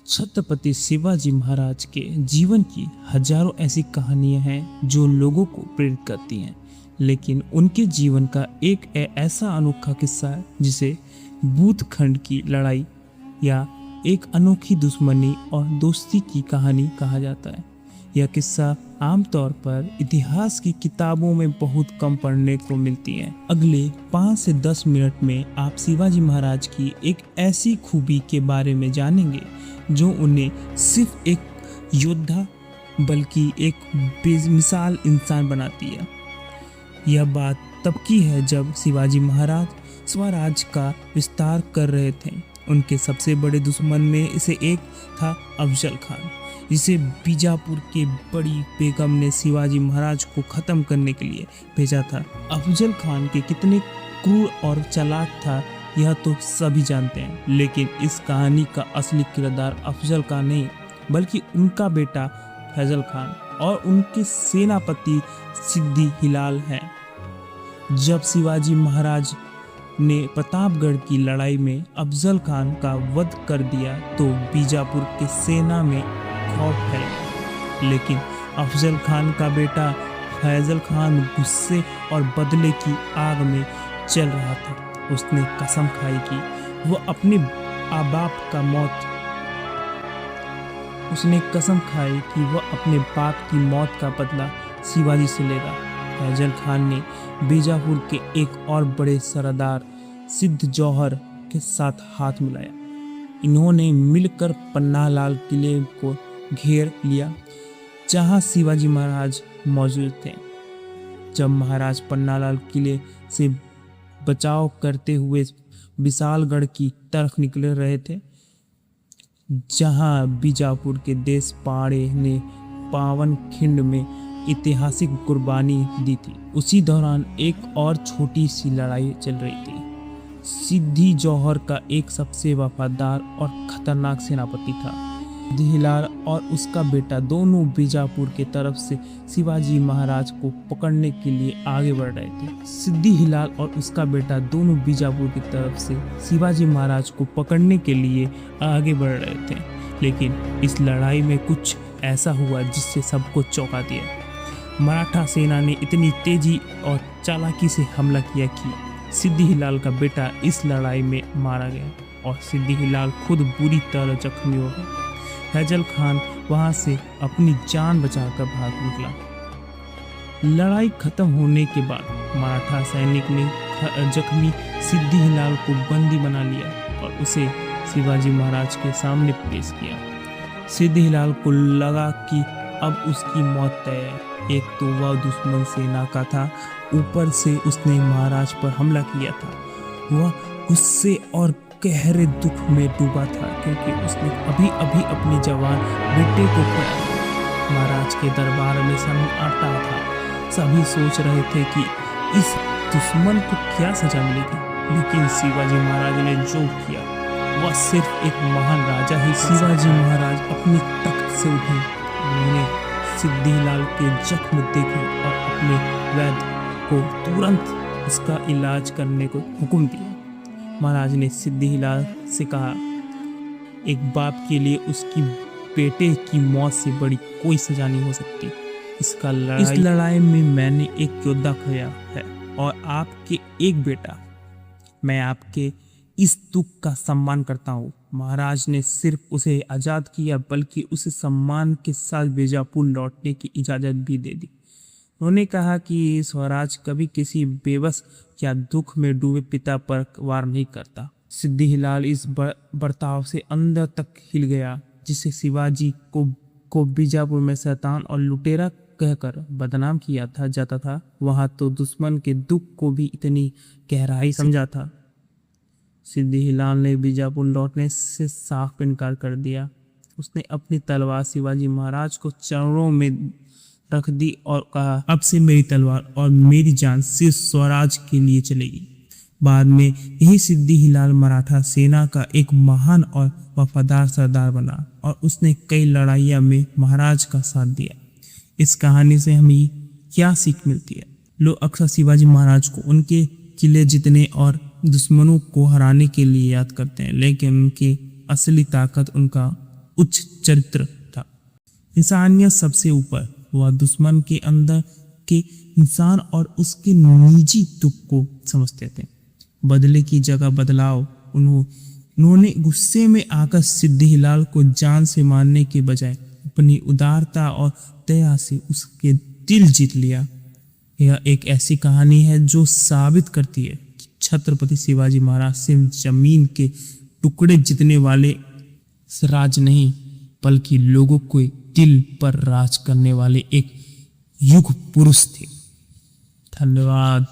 छत्रपति शिवाजी महाराज के जीवन की हजारों ऐसी कहानियां हैं जो लोगों को प्रेरित करती हैं, लेकिन उनके जीवन का एक ऐसा अनोखा किस्सा है जिसे बूथखंड की लड़ाई या एक अनोखी दुश्मनी और दोस्ती की कहानी कहा जाता है। यह किस्सा आमतौर पर इतिहास की किताबों में बहुत कम पढ़ने को मिलती है। अगले 5 से 10 मिनट में आप शिवाजी महाराज की एक ऐसी खूबी के बारे में जानेंगे जो उन्हें सिर्फ एक योद्धा बल्कि एक बेमिसाल इंसान बनाती है। यह बात तब की है जब शिवाजी महाराज स्वराज का विस्तार कर रहे थे। उनके सबसे बड़े दुश्मन में से एक था अफजल खान, जिसे बीजापुर के बड़ी बेगम ने शिवाजी महाराज को ख़त्म करने के लिए भेजा था। अफजल खान के कितने क्रूर और चालाक था यह तो सभी जानते हैं, लेकिन इस कहानी का असली किरदार अफजल खान नहीं बल्कि उनका बेटा फैजल खान और उनके सेनापति सिद्दी हिलाल है। जब शिवाजी महाराज ने प्रतापगढ़ की लड़ाई में अफजल खान का वध कर दिया तो बीजापुर के सेना में खौफ फैल, लेकिन अफजल खान का बेटा फैजल खान गुस्से और बदले की आग में चल रहा था। उसने कसम खाई कि वह अपने बाप की मौत का बदला शिवाजी से लेगा। फैजल खान ने बीजापुर के एक और बड़े सरदार सिद्ध जौहर के साथ हाथ मिलाया। इन्होंने मिलकर पन्नालाल किले को घेर लिया जहां शिवाजी महाराज मौजूद थे। जब महाराज पन्नालाल किले से बचाव करते हुए विशालगढ़ की तरफ निकल रहे थे, जहां बीजापुर के देश पाड़े ने पावन खिंड में ऐतिहासिक कुर्बानी दी थी, उसी दौरान एक और छोटी सी लड़ाई चल रही थी। सिद्दी जौहर का एक सबसे वफादार और खतरनाक सेनापति था। सिद्दी हिलाल और उसका बेटा दोनों बीजापुर के तरफ से शिवाजी महाराज को पकड़ने के लिए आगे बढ़ रहे थे। सिद्दी हिलाल और उसका बेटा दोनों बीजापुर की तरफ से शिवाजी महाराज को पकड़ने के लिए आगे बढ़ रहे थे, लेकिन इस लड़ाई में कुछ ऐसा हुआ जिससे सबको चौंका दिया। मराठा सेना ने इतनी तेजी और चालाकी से हमला किया कि सिद्दी हिलाल का बेटा इस लड़ाई में मारा गया और सिद्दी हिलाल खुद बुरी तरह जख्मी हो गए। फैजल खान वहां से अपनी जान बचाकर भाग निकला। लड़ाई खत्म होने के बाद मराठा सैनिक ने जख्मी सिद्दी हिलाल को बंदी बना लिया और उसे शिवाजी महाराज के सामने पेश किया। सिद्दी हिलाल को लगा कि अब उसकी मौत तय है। एक तो वह दुश्मन सेना का था, ऊपर से उसने महाराज पर हमला किया था। वह गुस्से और गहरे दुख में डूबा था क्योंकि उसने अभी अपने जवान बेटे को खोया। महाराज के दरबार में सन्नाटा था। सभी सोच रहे थे कि इस दुश्मन को क्या सजा मिलेगी, लेकिन शिवाजी महाराज ने जो किया वह सिर्फ एक महान राजा ही। शिवाजी महाराज अपने तख्त से उठे, उन्होंने सिद्दी हिलाल के जख्म देखे और अपने वैद्य को तुरंत उसका इलाज करने को हुक्म दिया। महाराज ने सिद्दी हिलाल से कहा, एक बाप के लिए उसकी बेटे की मौत से बड़ी कोई सजा नहीं हो सकती। इस लड़ाई में मैंने एक योद्धा खोया है और आपके एक बेटा। मैं आपके इस दुख का सम्मान करता हूँ। महाराज ने सिर्फ उसे आज़ाद किया बल्कि उसे सम्मान के साथ बीजापुर लौटने की इजाज़त भी दे दी। उन्होंने कहा कि स्वराज कभी किसी बेबस या दुख में डूबे पिता पर वार नहीं करता। सिद्दी हिलाल इस बर्ताव से अंदर तक हिल गया, जिसे शिवाजी को बीजापुर में शैतान और लुटेरा कहकर बदनाम किया जाता था, वहाँ तो दुश्मन के दुख को भी इतनी गहराई समझा था। सिद्दी हिलाल ने बीजापुर लौटने से साफ इनकार कर दिया। उसने अपनी तलवार शिवाजी महाराज को चरणों में रख दी और कहा, अब से मेरी तलवार और मेरी जान सिर्फ स्वराज के लिए चलेगी। बाद में यही सिद्दी हिलाल मराठा सेना का एक महान और वफादार सरदार बना और उसने कई लड़ाइयाँ में महाराज का साथ दिया। इस कहानी से हमें क्या सीख मिलती है? लोग अक्सर शिवाजी महाराज को उनके किले जीतने और दुश्मनों को हराने के लिए याद करते हैं, लेकिन उनकी असली ताकत उच्च चरित्र था। इंसानियत सबसे ऊपर, वह दुश्मन के अंदर के इंसान और उसके निजी दुख को समझते थे। बदले की जगह बदलाव। उन्होंने गुस्से में आकर सिद्धिलाल को जान से मारने के बजाय अपनी उदारता और दया से उसके दिल जीत लिया। यह एक ऐसी कहानी है जो साबित करती है कि छत्रपति शिवाजी महाराज सिर्फ जमीन के टुकड़े जीतने वाले राज नहीं, बल्कि लोगों के दिल पर राज करने वाले एक युग पुरुष थे। धन्यवाद।